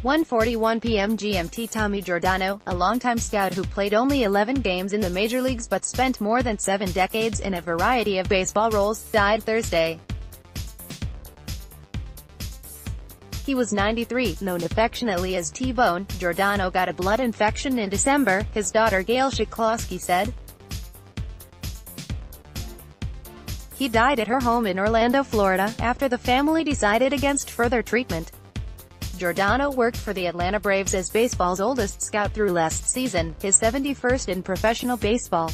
1:41 p.m. GMT. Tommy Giordano, a longtime scout who played only 11 games in the major leagues but spent more than 7 decades in a variety of baseball roles, died Thursday. He was 93, known affectionately as T-bone. Giordano got a blood infection in December, his daughter Gail Przeclawski said. He died at her home in Orlando, Florida, after the family decided against further treatment. Giordano worked for the Atlanta Braves as baseball's oldest scout through last season, his 71st in professional baseball.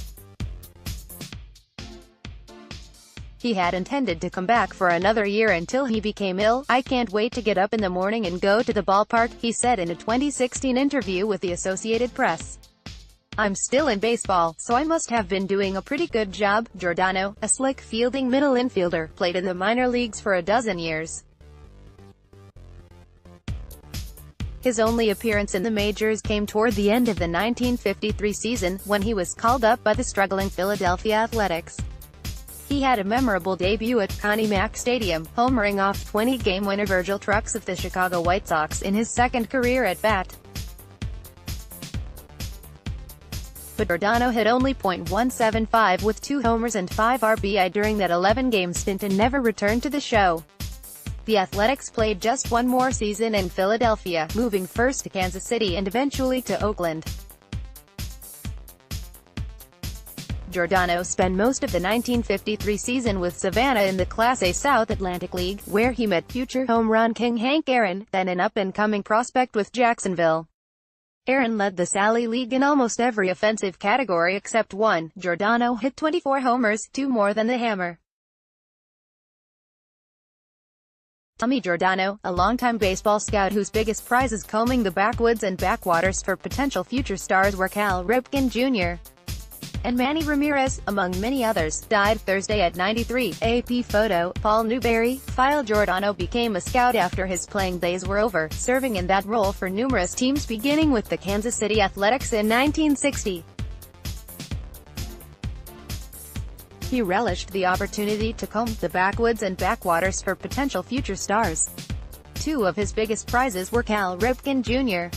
He had intended to come back for another year until he became ill. "I can't wait to get up in the morning and go to the ballpark," he said in a 2016 interview with the Associated Press. "I'm still in baseball, so I must have been doing a pretty good job." Giordano, a slick fielding middle infielder, played in the minor leagues for a dozen years. His only appearance in the majors came toward the end of the 1953 season, when he was called up by the struggling Philadelphia Athletics. He had a memorable debut at Connie Mack Stadium, homering off 20 game-winner Virgil Trucks of the Chicago White Sox in his second career at-bat. But Giordano hit only .175 with 2 homers and 5 RBI during that 11-game stint and never returned to the show. The Athletics played just one more season in Philadelphia, moving first to Kansas City and eventually to Oakland. Giordano spent most of the 1953 season with Savannah in the Class A South Atlantic League, where he met future home run king Hank Aaron, then an up-and-coming prospect with Jacksonville. Aaron led the Sally League in almost every offensive category except one. Giordano hit 24 homers, 2 more than the Hammer. Tommy Giordano, a longtime baseball scout whose biggest prize is combing the backwoods and backwaters for potential future stars were Cal Ripken Jr. and Manny Ramirez, among many others, died Thursday at 93. AP photo, Paul Newberry, file. Giordano became a scout after his playing days were over, serving in that role for numerous teams beginning with the Kansas City Athletics in 1960. He relished the opportunity to comb the backwoods and backwaters for potential future stars. 2 of his biggest prizes were Cal Ripken Jr.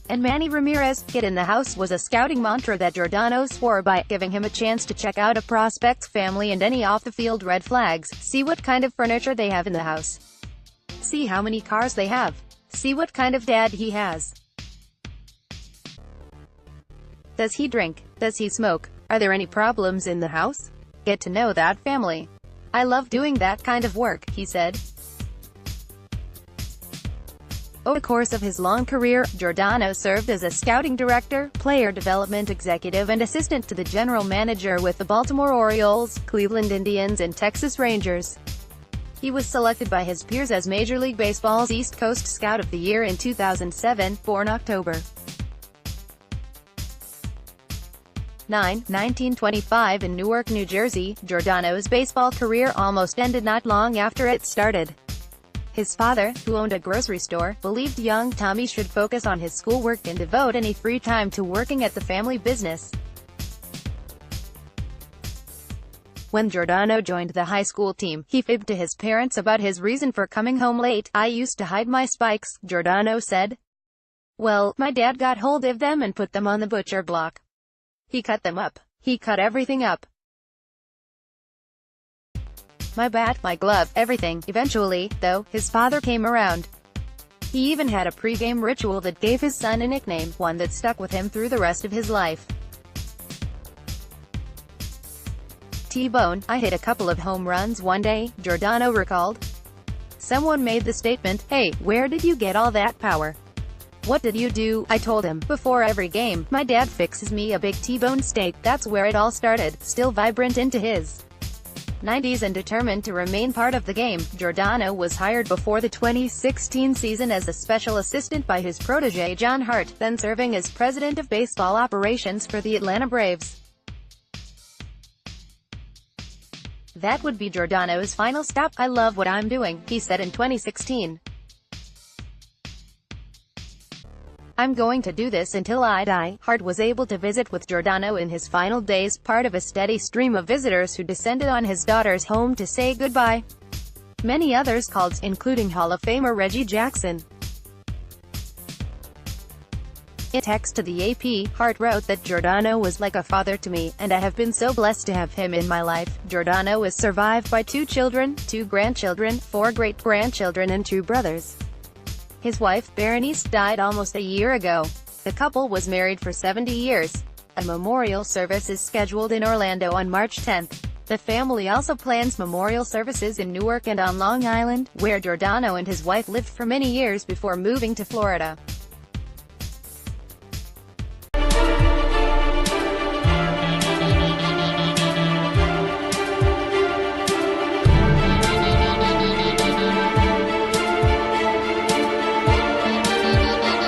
and Manny Ramirez. "Get in the house" was a scouting mantra that Giordano swore by, giving him a chance to check out a prospect's family and any off-the-field red flags. See what kind of furniture they have in the house. See how many cars they have. See what kind of dad he has. Does he drink? Does he smoke? Are there any problems in the house? Get to know that family. I love doing that kind of work, he said. Over the course of his long career, Giordano served as a scouting director, player development executive and assistant to the general manager with the Baltimore Orioles, Cleveland Indians and Texas Rangers. He was selected by his peers as Major League Baseball's East Coast Scout of the Year in 2007, born October 9, 1925 in Newark, New Jersey. Giordano's baseball career almost ended not long after it started. His father, who owned a grocery store, believed young Tommy should focus on his schoolwork and devote any free time to working at the family business. When Giordano joined the high school team, he fibbed to his parents about his reason for coming home late. "I used to hide my spikes," Giordano said. "Well, my dad got hold of them and put them on the butcher block. He cut them up. He cut everything up. My bat, my glove, everything." Eventually, though, his father came around. He even had a pre-game ritual that gave his son a nickname, one that stuck with him through the rest of his life. T-bone, "I hit a couple of home runs one day," Giordano recalled. Someone made the statement, "Hey, where did you get all that power? What did you do?" I told him, "Before every game, my dad fixes me a big T-bone steak." That's where it all started. Still vibrant into his 90s and determined to remain part of the game, Giordano was hired before the 2016 season as a special assistant by his protege John Hart, then serving as president of baseball operations for the Atlanta Braves. That would be Giordano's final stop. "I love what I'm doing," he said in 2016. "I'm going to do this until I die." Hart was able to visit with Giordano in his final days, part of a steady stream of visitors who descended on his daughter's home to say goodbye. Many others called, including Hall of Famer Reggie Jackson. In a text to the AP, Hart wrote that Giordano was like a father to me, and I have been so blessed to have him in my life. Giordano is survived by 2 children, 2 grandchildren, 4 great-grandchildren and 2 brothers. His wife, Berenice, died almost a year ago. The couple was married for 70 years. A memorial service is scheduled in Orlando on March 10. The family also plans memorial services in Newark and on Long Island, where Giordano and his wife lived for many years before moving to Florida.